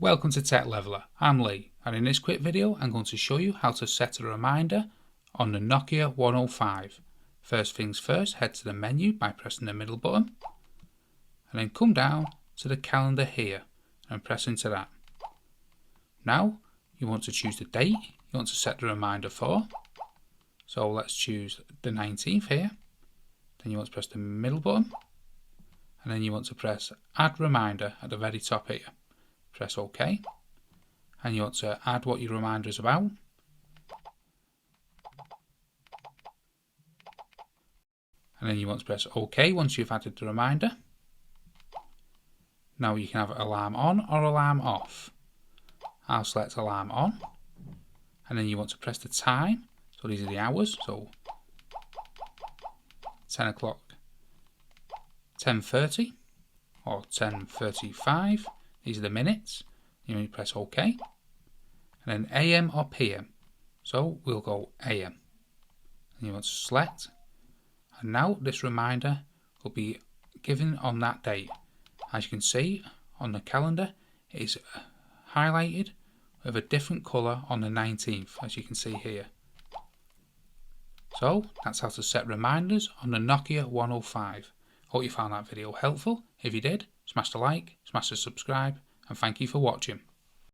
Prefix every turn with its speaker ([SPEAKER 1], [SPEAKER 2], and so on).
[SPEAKER 1] Welcome to Tech Leveler, I'm Lee, and in this quick video I'm going to show you how to set a reminder on the Nokia 105. First things first, head to the menu by pressing the middle button, and then come down to the calendar here and press into that. Now you want to choose the date you want to set the reminder for, so let's choose the 19th here. Then you want to press the middle button, and then you want to press Add Reminder at the very top here. Press OK, and you want to add what your reminder is about. And then you want to press OK once you've added the reminder. Now you can have alarm on or alarm off. I'll select alarm on, and then you want to press the time. So these are the hours, so 10 o'clock, 10:30 or 10:35. These are the minutes. You need to press OK. And then AM or PM. So we'll go AM. And you want to select. And now this reminder will be given on that date. As you can see on the calendar, it is highlighted with a different colour on the 19th, as you can see here. So that's how to set reminders on the Nokia 105. Hope you found that video helpful. If you did, smash the like, smash the subscribe, and thank you for watching.